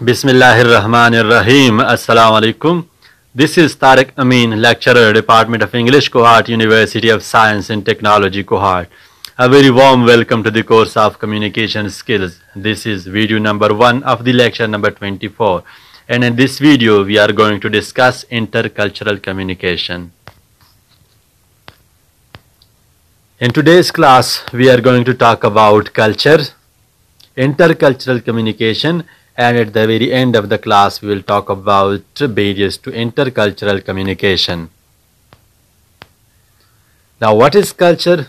Bismillahirrahmanirrahim. Assalamu alaikum. This is Tariq Amin, lecturer, Department of English Cohort, University of Science and Technology Cohort. A very warm welcome to the course of Communication Skills. This is video number 1 of the lecture number 24. And in this video, we are going to discuss intercultural communication. In today's class, we are going to talk about culture, intercultural communication, and at the very end of the class we will talk about barriers to intercultural communication. Now, what is culture?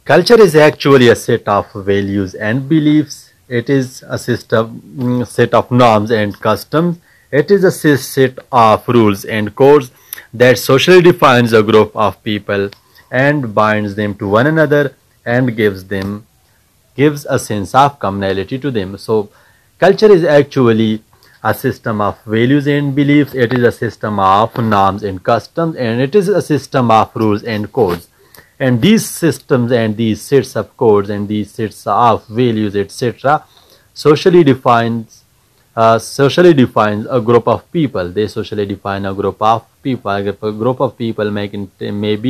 Culture is actually a set of values and beliefs. It is a set of norms and customs. It is a set of rules and codes that socially defines a group of people and binds them to one another and gives a sense of commonality to them. So culture is actually a system of values and beliefs. It is a system of norms and customs, and it is a system of rules and codes. And these systems and these sets of codes and these sets of values, etc., socially defines a group of people. They socially define a group of people. A group of people may contain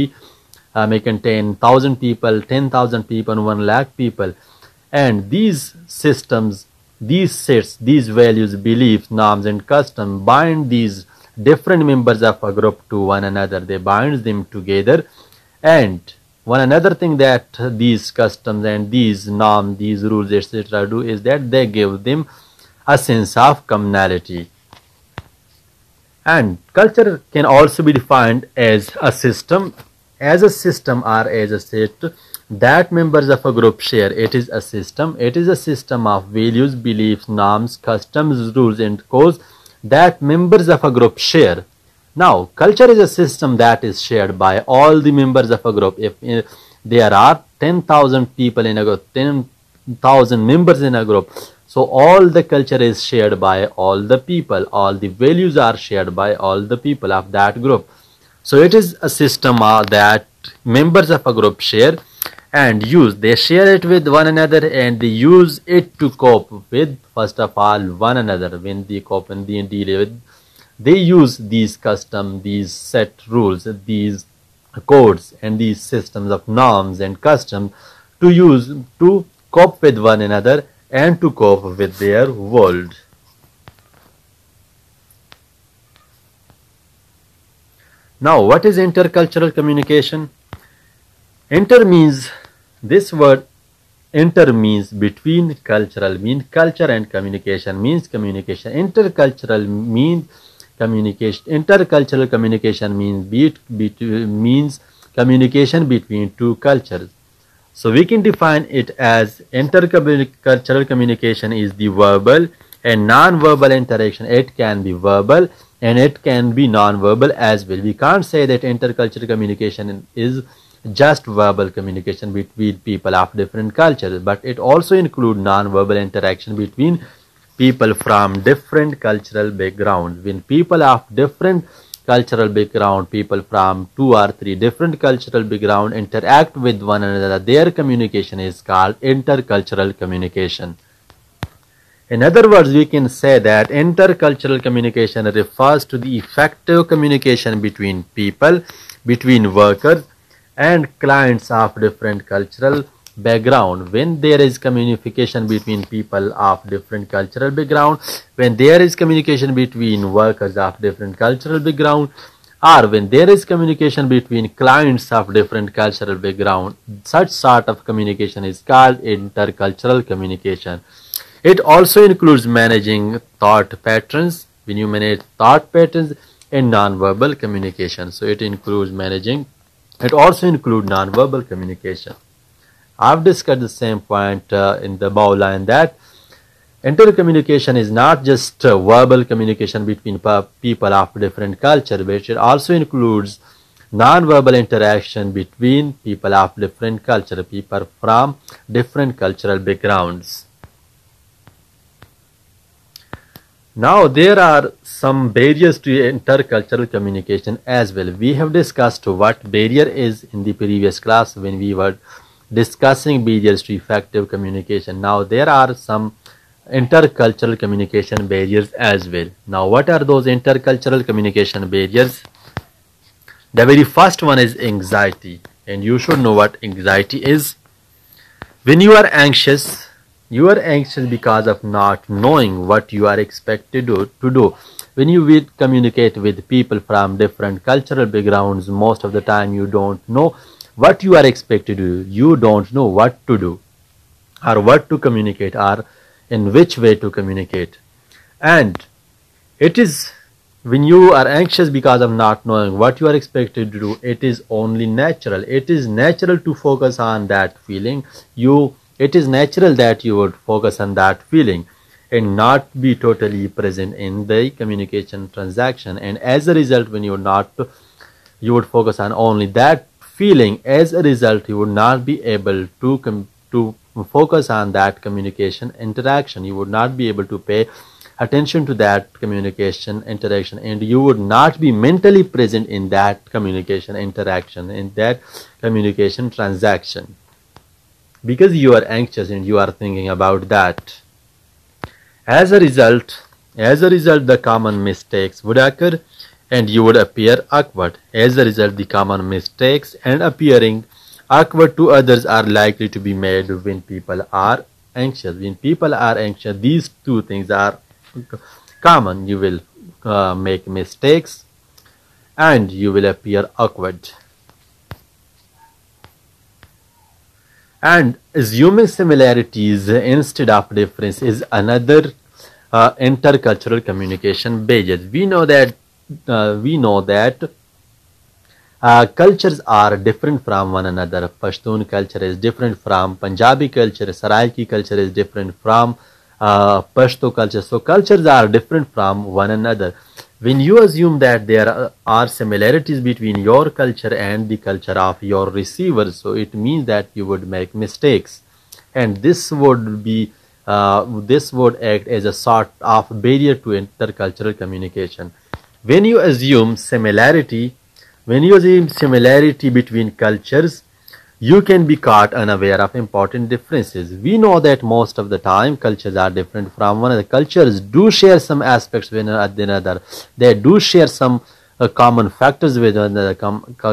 1,000 people, 10,000 people, 1 lakh people. And these systems, these sets, these values, beliefs, norms and customs bind these different members of a group to one another. They bind them together. And one another thing that these customs and these norms, these rules, etc. do is that they give them a sense of commonality. And culture can also be defined as a system or as a set that members of a group share. It is a system. It is a system of values, beliefs, norms, customs, rules and codes that members of a group share. Now, culture is a system that is shared by all the members of a group. If there are 10,000 people in a group, 10,000 members in a group, so all the culture is shared by all the people. All the values are shared by all the people of that group. So it is a system that members of a group share and use. They share it with one another and they use it to cope with, first of all, one another. When they cope and they deal with, they use these customs, these set rules, these codes and these systems of norms and customs to use to cope with one another and to cope with their world. Now, what is intercultural communication? This word inter means between, cultural means culture, and communication means communication. Intercultural means communication. Intercultural communication means communication between two cultures. So we can define it as intercultural communication is the verbal and non-verbal interaction. It can be verbal and it can be non-verbal as well. We can't say that intercultural communication is just verbal communication between people of different cultures, but it also includes non-verbal interaction between people from different cultural backgrounds. When people of different cultural background, people from 2 or 3 different cultural background interact with one another, their communication is called intercultural communication. In other words, we can say that intercultural communication refers to the effective communication between people, between workers and clients of different cultural background. When there is communication between people of different cultural background, when there is communication between workers of different cultural background, or when there is communication between clients of different cultural background, such sort of communication is called intercultural communication. It also includes managing thought patterns. When you manage thought patterns in non-verbal communication, so it also includes non-verbal communication. I've discussed the same point in the above line that intercommunication is not just verbal communication between people of different culture, but it also includes non-verbal interaction between people of different culture, people from different cultural backgrounds. Now, there are some barriers to intercultural communication as well. We have discussed what barrier is in the previous class when we were discussing barriers to effective communication. Now, there are some intercultural communication barriers as well. Now, what are those intercultural communication barriers? The very first one is anxiety, and you should know what anxiety is. When you are anxious because of not knowing what you are expected to do. When you will communicate with people from different cultural backgrounds, most of the time you don't know what you are expected to do. You don't know what to do, or what to communicate, or in which way to communicate. And it is when you are anxious because of not knowing what you are expected to do, it is only natural. It is natural to focus on that feeling. It is natural that you would focus on that feeling and not be totally present in the communication transaction. And as a result, when you would focus on only that feeling. As a result, you would not be able to focus on that communication interaction. You would not be able to pay attention to that communication interaction, and you would not be mentally present in that communication interaction, in that communication transaction, because you are anxious and you are thinking about that. As a result, the common mistakes would occur and you would appear awkward. As a result, the common mistakes and appearing awkward to others are likely to be made when people are anxious. When people are anxious, these two things are common. You will make mistakes and you will appear awkward. And assuming similarities instead of difference is another intercultural communication barrier. We know that cultures are different from one another. Pashtun culture is different from Punjabi culture. Saraiki culture is different from Pashto culture. So cultures are different from one another. When you assume that there are similarities between your culture and the culture of your receiver, so it means that you would make mistakes, and this would act as a sort of barrier to intercultural communication. When you assume similarity between cultures, you can be caught unaware of important differences. We know that most of the time cultures are different from one another. Cultures do share some aspects with another. They do share some common factors with one another,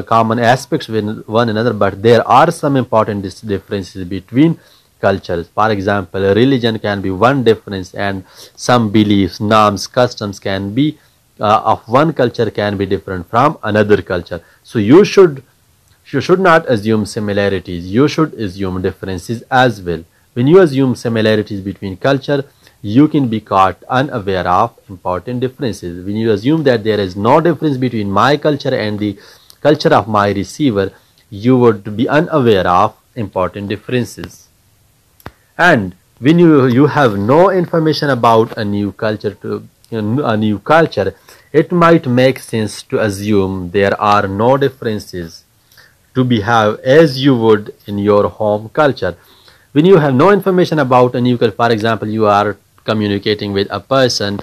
common aspects with one another, but there are some important differences between cultures. For example, religion can be one difference, and some beliefs, norms, customs can be of one culture can be different from another culture. So you should not assume similarities. You should assume differences as well. When you assume similarities between culture, you can be caught unaware of important differences. When you assume that there is no difference between my culture and the culture of my receiver, you would be unaware of important differences. And when you have no information about a new culture, it might make sense to assume there are no differences to behave as you would in your home culture. When you have no information about a new culture, for example, you are communicating with a person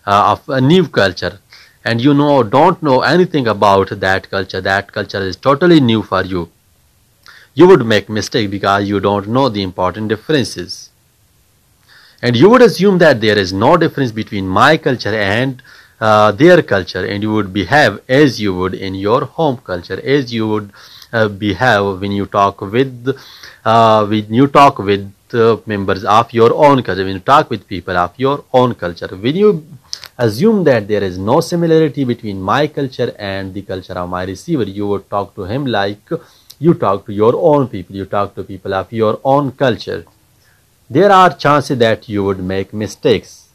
of a new culture, and you don't know anything about that culture is totally new for you, you would make mistake because you don't know the important differences. And you would assume that there is no difference between my culture and their culture, and you would behave as you would in your home culture, as you would behave when you talk with members of your own culture, when you talk with people of your own culture. When you assume that there is no similarity between my culture and the culture of my receiver, you would talk to him like you talk to your own people, you talk to people of your own culture. There are chances that you would make mistakes.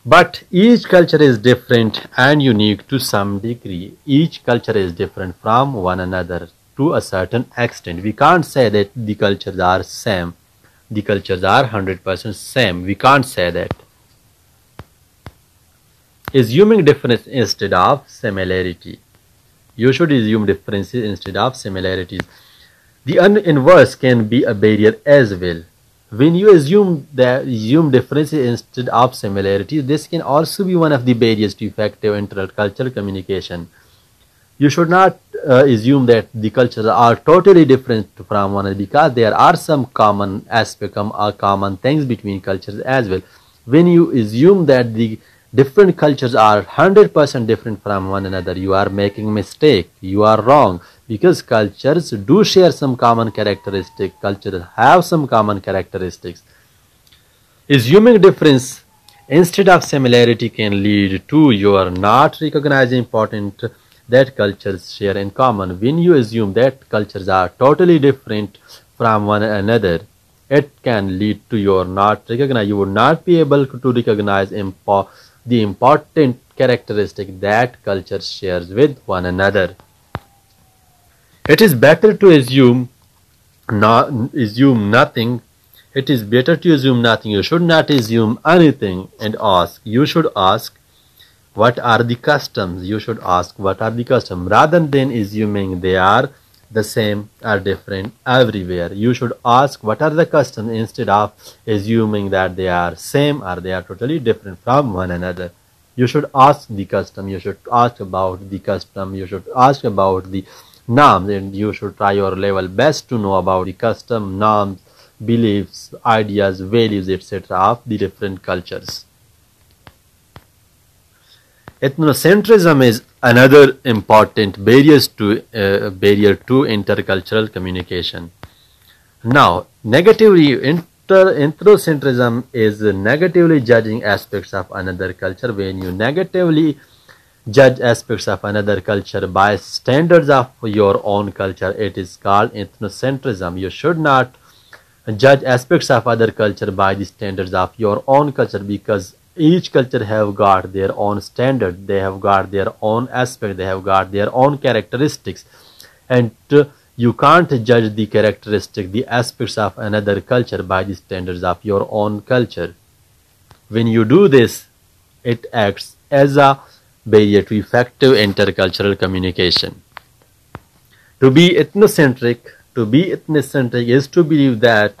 But each culture is different and unique to some degree. Each culture is different from one another to a certain extent. We can't say that the cultures are same. The cultures are 100% same. We can't say that. Assuming difference instead of similarity. You should assume differences instead of similarities. The inverse can be a barrier as well. When you assume differences instead of similarities, this can also be one of the barriers to effective intercultural communication. You should not assume that the cultures are totally different from one another, because there are some common aspects, common things between cultures as well. When you assume that the different cultures are 100% different from one another, you are making mistake, you are wrong, because cultures do share some common characteristics, cultures have some common characteristics. Assuming difference instead of similarity can lead to your not recognizing important that cultures share in common. When you assume that cultures are totally different from one another, it can lead to your not recognize. You would not be able to recognize the important characteristic that culture shares with one another. It is better to assume nothing. It is better to assume nothing. You should not assume anything and ask. You should ask, what are the customs? You should ask, what are the customs? Rather than assuming they are the same or different everywhere. You should ask, what are the customs, instead of assuming that they are same or they are totally different from one another. You should ask the custom. You should ask about the custom. You should ask about the norms, and you should try your level best to know about the custom, norms, beliefs, ideas, values, etc. of the different cultures. Ethnocentrism is another important barrier to intercultural communication. Now, ethnocentrism is negatively judging aspects of another culture. When you negatively judge aspects of another culture by standards of your own culture, it is called ethnocentrism. You should not judge aspects of other culture by the standards of your own culture, because each culture have got their own standard, they have got their own aspect, they have got their own characteristics, and you can't judge the characteristic, the aspects of another culture by the standards of your own culture. When you do this, it acts as a barrier to effective intercultural communication. To be ethnocentric is to believe that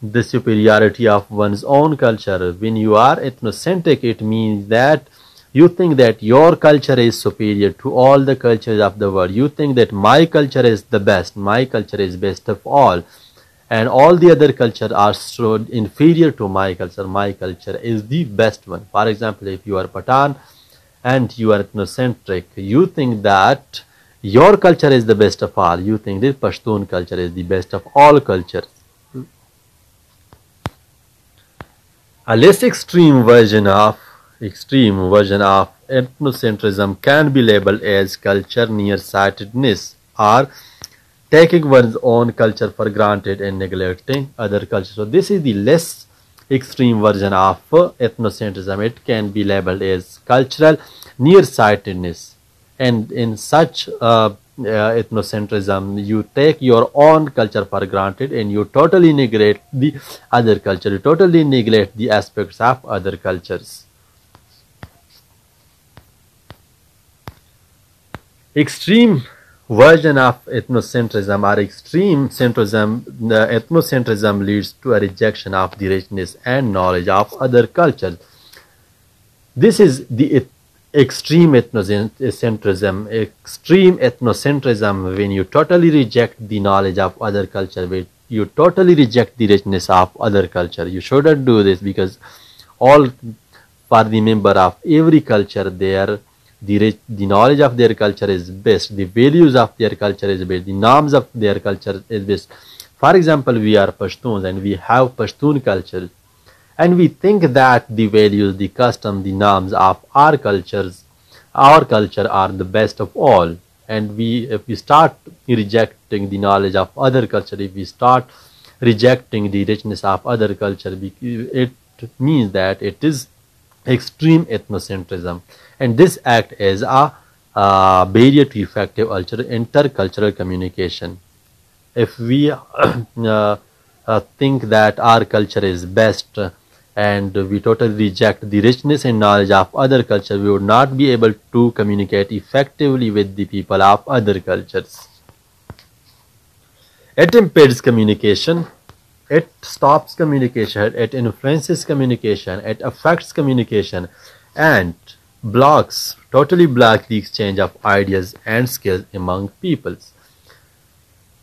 the superiority of one's own culture. When you are ethnocentric, it means that you think that your culture is superior to all the cultures of the world. You think that my culture is the best, my culture is best of all, and all the other cultures are so inferior to my culture. My culture is the best one. For example, if you are Pathan and you are ethnocentric, you think that your culture is the best of all. You think that Pashtun culture is the best of all cultures. A less extreme version of ethnocentrism can be labeled as culture nearsightedness, or taking one's own culture for granted and neglecting other cultures. So this is the less extreme version of ethnocentrism. It can be labeled as cultural nearsightedness, and in such ethnocentrism, you take your own culture for granted and you totally neglect the other culture, you totally neglect the aspects of other cultures. Extreme version of ethnocentrism or extreme centrism, ethnocentrism leads to a rejection of the richness and knowledge of other cultures. This is the extreme ethnocentrism. Extreme ethnocentrism, when you totally reject the knowledge of other culture, when you totally reject the richness of other culture. You shouldn't do this, because all for the member of every culture, the knowledge of their culture is best, the values of their culture is best, the norms of their culture is best. For example, we are Pashtuns and we have Pashtun culture, and we think that the values, the custom, the norms of our culture are the best of all. And if we start rejecting the knowledge of other culture, if we start rejecting the richness of other culture, it means that it is extreme ethnocentrism, and this acts as a barrier to effective intercultural communication. If we think that our culture is best and we totally reject the richness and knowledge of other culture, we would not be able to communicate effectively with the people of other cultures. It impedes communication, it stops communication, it influences communication, it affects communication, and totally block the exchange of ideas and skills among peoples.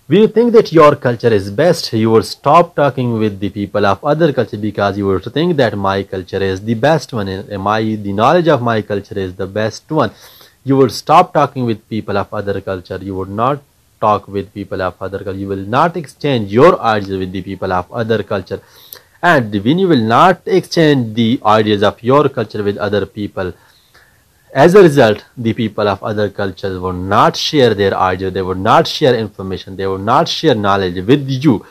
When you think that your culture is best, you will stop talking with the people of other culture because you will think that my culture is the best one, and the knowledge of my culture is the best one. You will stop talking with people of other culture. You would not talk with people of other culture. You will not exchange your ideas with the people of other culture. And when you will not exchange the ideas of your culture with other people, as a result, the people of other cultures would not share their ideas, they would not share information, they would not share knowledge with you,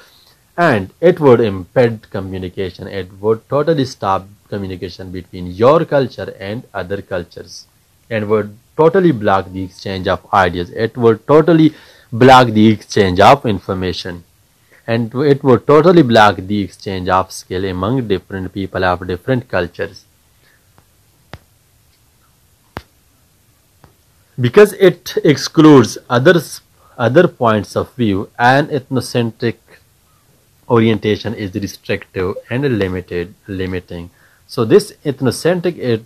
and it would impede communication. It would totally stop communication between your culture and other cultures, and would totally block the exchange of ideas. It would totally block the exchange of information, and it would totally block the exchange of skill among different people of different cultures. Because it excludes other points of view, an ethnocentric orientation is restrictive and limiting. So this ethnocentric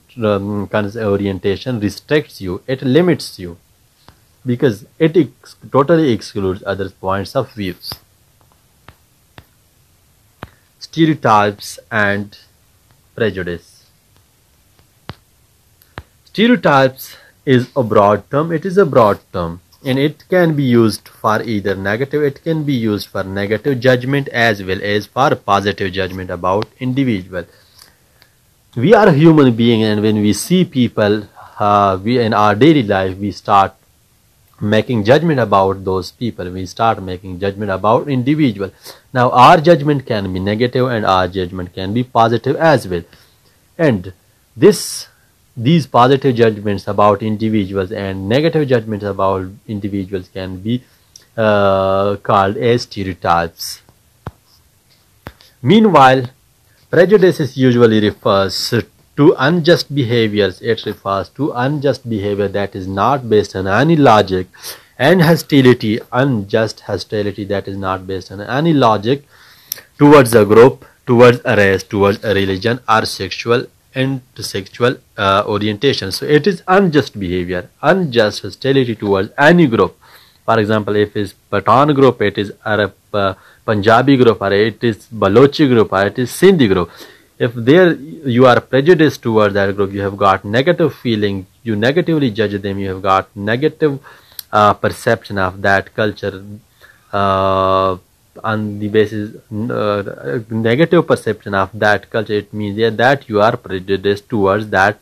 kind of orientation restricts you, it limits you, because it totally excludes other points of views. Stereotypes and prejudice. Stereotypes is a broad term. It is a broad term, and it can be used for either negative, it can be used for negative judgment as well as for positive judgment about individual. We are a human being, and when we see people we in our daily life, we start making judgment about those people, we start making judgment about individual. Now our judgment can be negative and our judgment can be positive as well, and these positive judgments about individuals and negative judgments about individuals can be called as stereotypes. Meanwhile, prejudice usually refers to unjust behaviors. It refers to unjust behavior that is not based on any logic, and hostility, unjust hostility that is not based on any logic towards a group, towards a race, towards a religion, or sexual orientation. So it is unjust behavior, unjust hostility towards any group. For example, if it's Pathan group, it is Arab Punjabi group, or it is Balochi group, or it is Sindhi group. If there you are prejudiced towards that group, you have got negative feeling, you negatively judge them, you have got negative perception of that culture, on the basis negative perception of that culture, it means that you are prejudiced towards that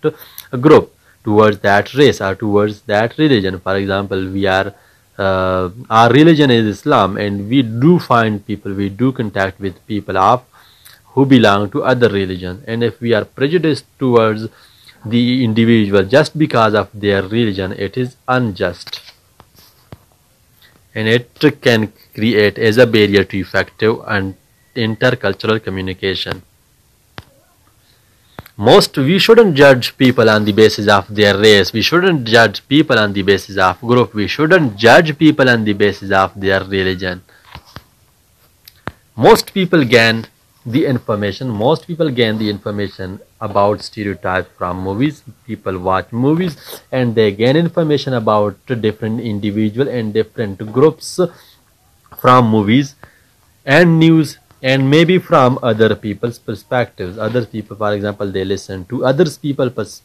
group, towards that race, or towards that religion. For example, we are our religion is Islam, and we do find people, we do contact with people of who belong to other religion, and if we are prejudiced towards the individual just because of their religion, it is unjust, and it can create as a barrier to effective and intercultural communication. We shouldn't judge people on the basis of their race, we shouldn't judge people on the basis of group, we shouldn't judge people on the basis of their religion. Most people gain the information about stereotypes from movies. People watch movies and they gain information about different individuals and different groups from movies and news, and maybe from other people's perspectives. Other people, for example, they listen to other people's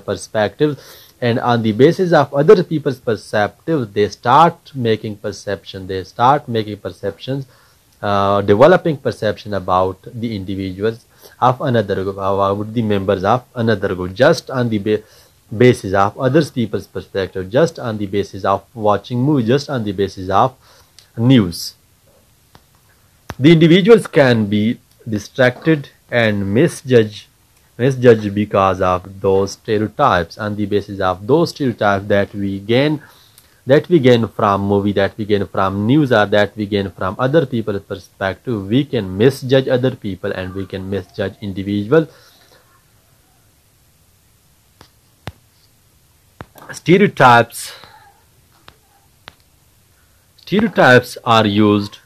perspectives, and on the basis of other people's perspectives, they start making perceptions, developing perception about the individuals of another group, about the members of another group, just on the basis of other people's perspective, just on the basis of watching movies, just on the basis of news. The individuals can be distracted and misjudged because of those stereotypes. On the basis of those stereotypes that we gain from movie, that we gain from news, or that we gain from other people's perspective, we can misjudge other people and we can misjudge individuals. Stereotypes are used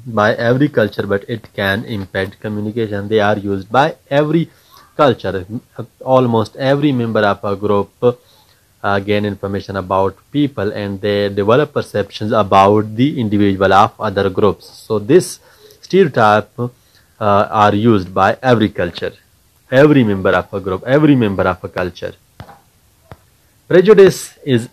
by every culture, but it can impede communication. They are used by every culture. Almost every member of a group gain information about people, and they develop perceptions about the individual of other groups. So this stereotype are used by every culture, every member of a group, every member of a culture. Prejudice is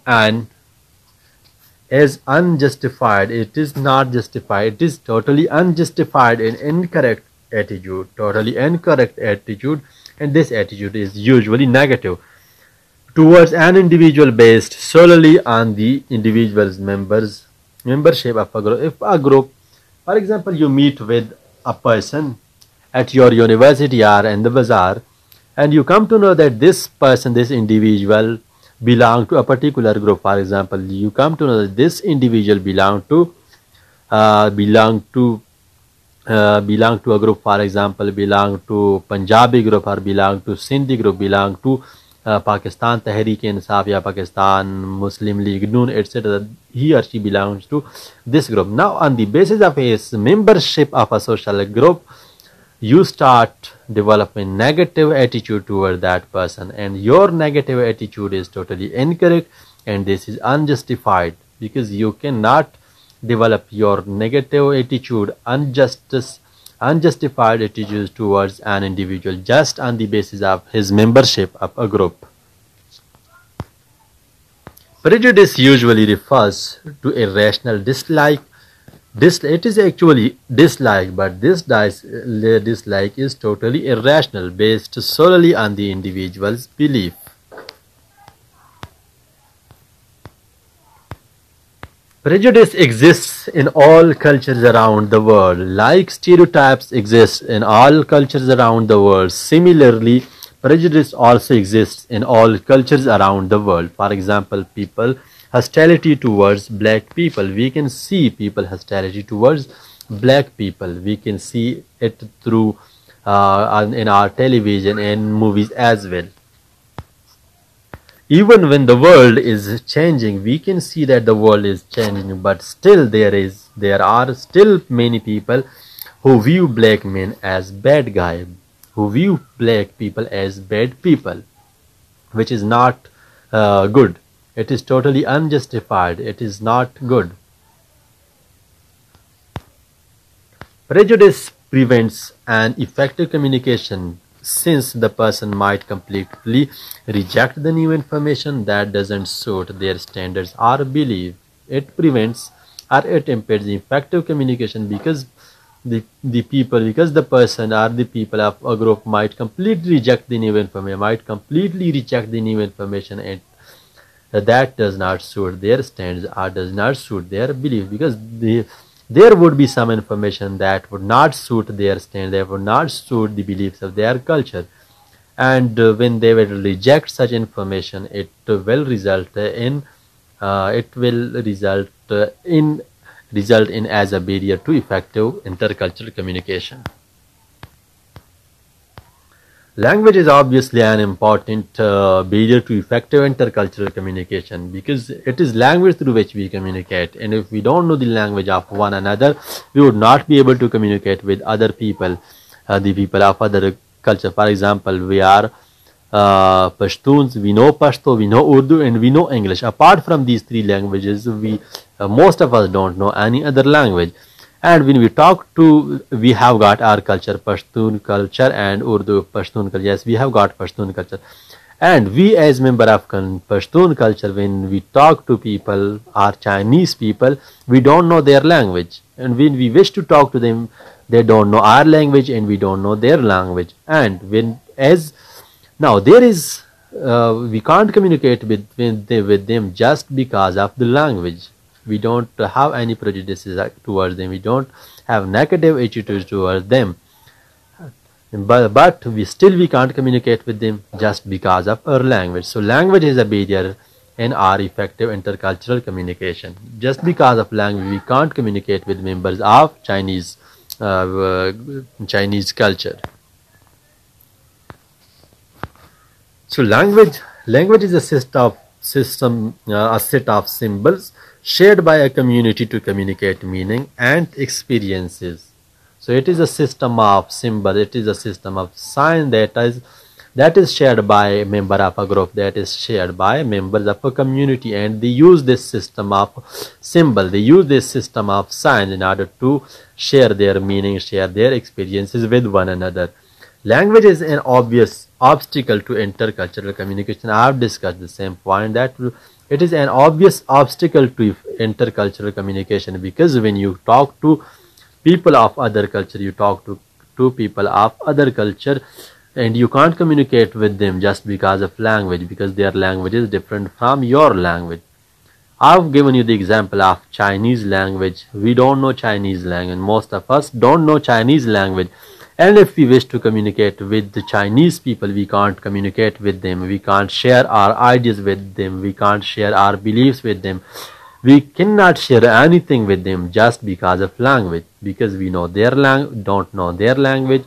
unjustified. It is not justified. It is totally unjustified and incorrect attitude. Totally incorrect attitude, and this attitude is usually negative towards an individual based solely on the individual's membership of a group. If a group, for example, you meet with a person at your university or in the bazaar, and you come to know that this person, this individual belong to a particular group. For example, you come to know that this individual belong to a group. For example, belong to Punjabi group, or belong to Sindhi group, belong to Pakistan Tehreek-e-Insaf ya Pakistan Muslim League Noon, etc. He or she belongs to this group. Now, on the basis of his membership of a social group, you start developing negative attitude toward that person, and your negative attitude is totally incorrect, and this is unjustified, because you cannot develop your negative attitude, unjustified attitudes towards an individual just on the basis of his membership of a group. Prejudice usually refers to irrational dislike. It is actually dislike, but this dislike is totally irrational, based solely on the individual's belief. Prejudice exists in all cultures around the world, like stereotypes exist in all cultures around the world. Similarly, prejudice also exists in all cultures around the world. For example, hostility towards black people. We can see people hostility towards black people. We can see it through in our television and movies as well. Even when the world is changing, we can see that the world is changing, but still there are still many people who view black men as bad guys, who view black people as bad people, which is not good. It is totally unjustified. It is not good. Prejudice prevents an effective communication, since the person might completely reject the new information that doesn't suit their standards or belief. It prevents or it impedes effective communication, because the person or the people of a group might completely reject the new information, and that does not suit their standards or does not suit their belief, because there would be some information that would not suit their standards, that would not suit the beliefs of their culture, and when they will reject such information, it will result in as a barrier to effective intercultural communication. Language is obviously an important barrier to effective intercultural communication, because it is language through which we communicate, and if we don't know the language of one another, we would not be able to communicate with other people, the people of other culture. For example, we are Pashtuns, we know Pashto, we know Urdu, and we know English. Apart from these three languages, most of us don't know any other language. And when we talk to, we have got our culture, Pashtun culture and Urdu Pashtun culture. Yes, we have got Pashtun culture. And we as member of Pashtun culture, when we talk to people, our Chinese people, we don't know their language. And when we wish to talk to them, they don't know our language and we don't know their language. And we can't communicate with them just because of the language. We don't have any prejudices towards them. We don't have negative attitudes towards them. But we can't communicate with them just because of our language. So language is a barrier in our effective intercultural communication. Just because of language, we can't communicate with members of Chinese culture. So language is a set of symbols shared by a community to communicate meaning and experiences. So it is a system of symbols, it is a system of sign that is that is shared by a member of a group, that is shared by members of a community, and they use this system of symbol, they use this system of signs in order to share their meaning, share their experiences with one another. Language is an obvious obstacle to intercultural communication. I have discussed the same point, that it is an obvious obstacle to intercultural communication, because when you talk to people of other culture, you talk to people of other culture, and you can't communicate with them just because of language, because their language is different from your language. I've given you the example of Chinese language. We don't know Chinese language. Most of us don't know Chinese language. And if we wish to communicate with the Chinese people, we can't communicate with them. We can't share our ideas with them. We can't share our beliefs with them. We cannot share anything with them just because of language, because we know their don't know their language.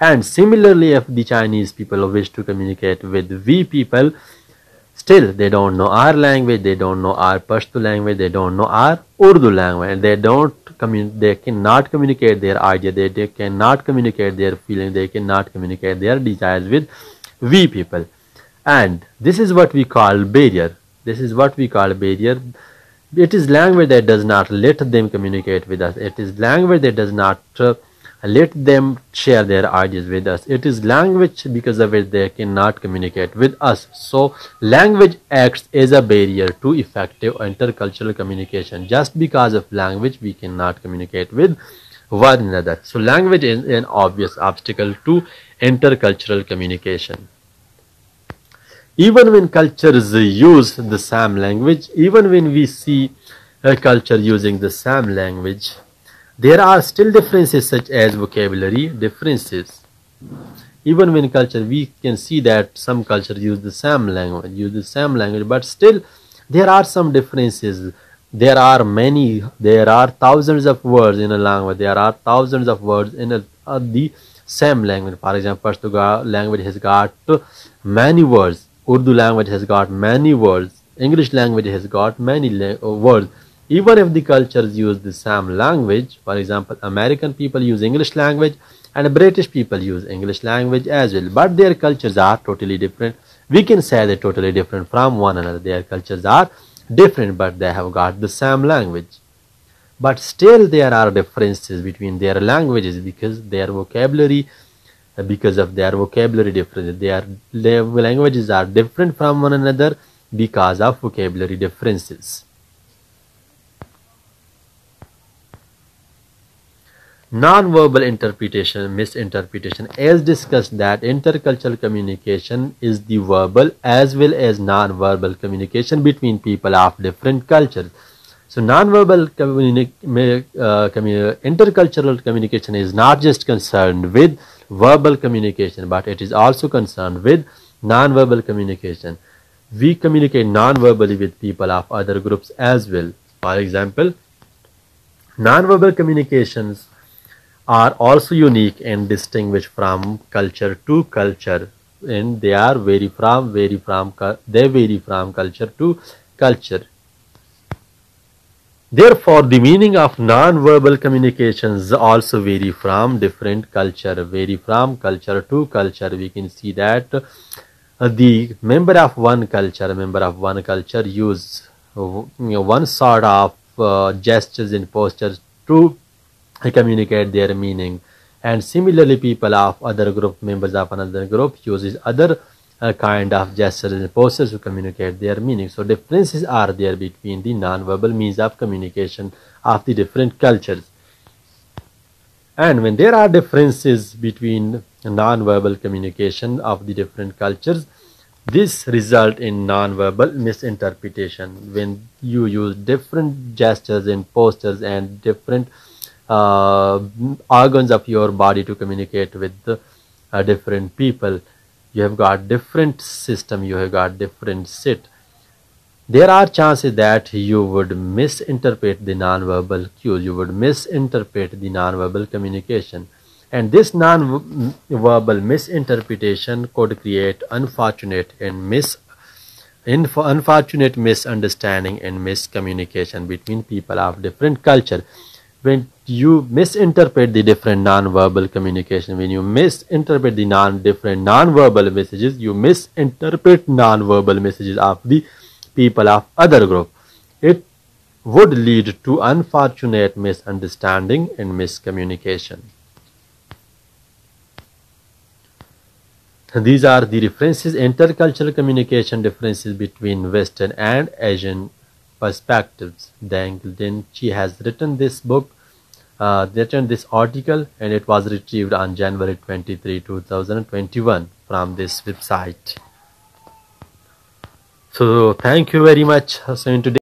And similarly, if the Chinese people wish to communicate with we people, still they don't know our language, they don't know our Pashto language, they don't know our Urdu language, and they cannot communicate their idea, they cannot communicate their feeling, they cannot communicate their desires with we people. And this is what we call barrier. This is what we call barrier. It is language that does not let them communicate with us. It is language that does not let them share their ideas with us. It is language because of which they cannot communicate with us. So language acts as a barrier to effective intercultural communication. Just because of language, we cannot communicate with one another. So language is an obvious obstacle to intercultural communication. Even when cultures use the same language, even when we see a culture using the same language, there are still differences such as vocabulary differences. Even when culture, we can see that some cultures use the same language, but still there are some differences. There are thousands of words in a language. There are thousands of words in the same language. For example, Pashto language has got many words. Urdu language has got many words. English language has got many words. Even if the cultures use the same language, for example, American people use English language and British people use English language as well, but their cultures are totally different. We can say they're totally different from one another. Their cultures are different, but they have got the same language. But still there are differences between their languages because of their vocabulary differences. Their languages are different from one another because of vocabulary differences. Non-verbal interpretation, misinterpretation. As discussed, that intercultural communication is the verbal as well as non-verbal communication between people of different cultures. So non-verbal intercultural communication is not just concerned with verbal communication, but it is also concerned with non-verbal communication. We communicate non-verbally with people of other groups as well. For example, non-verbal communications are also unique and distinguished from culture to culture, and they vary from culture to culture. Therefore, the meaning of non-verbal communications also vary from different culture, to culture. We can see that the member of one culture use one sort of gestures and postures to communicate their meaning, and similarly people of other group, members of another group, uses other kind of gestures and postures to communicate their meaning. So differences are there between the non-verbal means of communication of the different cultures. And when there are differences between non-verbal communication of the different cultures, this result in non-verbal misinterpretation. When you use different gestures and postures and different organs of your body to communicate with different people, you have got different system, you have got different sit. There are chances that you would misinterpret the non-verbal cues, you would misinterpret the non-verbal communication, and this non-verbal misinterpretation could create unfortunate misunderstanding and miscommunication between people of different culture. When you misinterpret the different non-verbal communication. When you misinterpret the different non-verbal messages, you misinterpret non-verbal messages of the people of other group. It would lead to unfortunate misunderstanding and miscommunication. These are the references, intercultural communication differences between Western and Asian perspectives. Deng Din Chi has written this book, written this article, and it was retrieved on January 23, 2021 from this website. So thank you very much. So in today's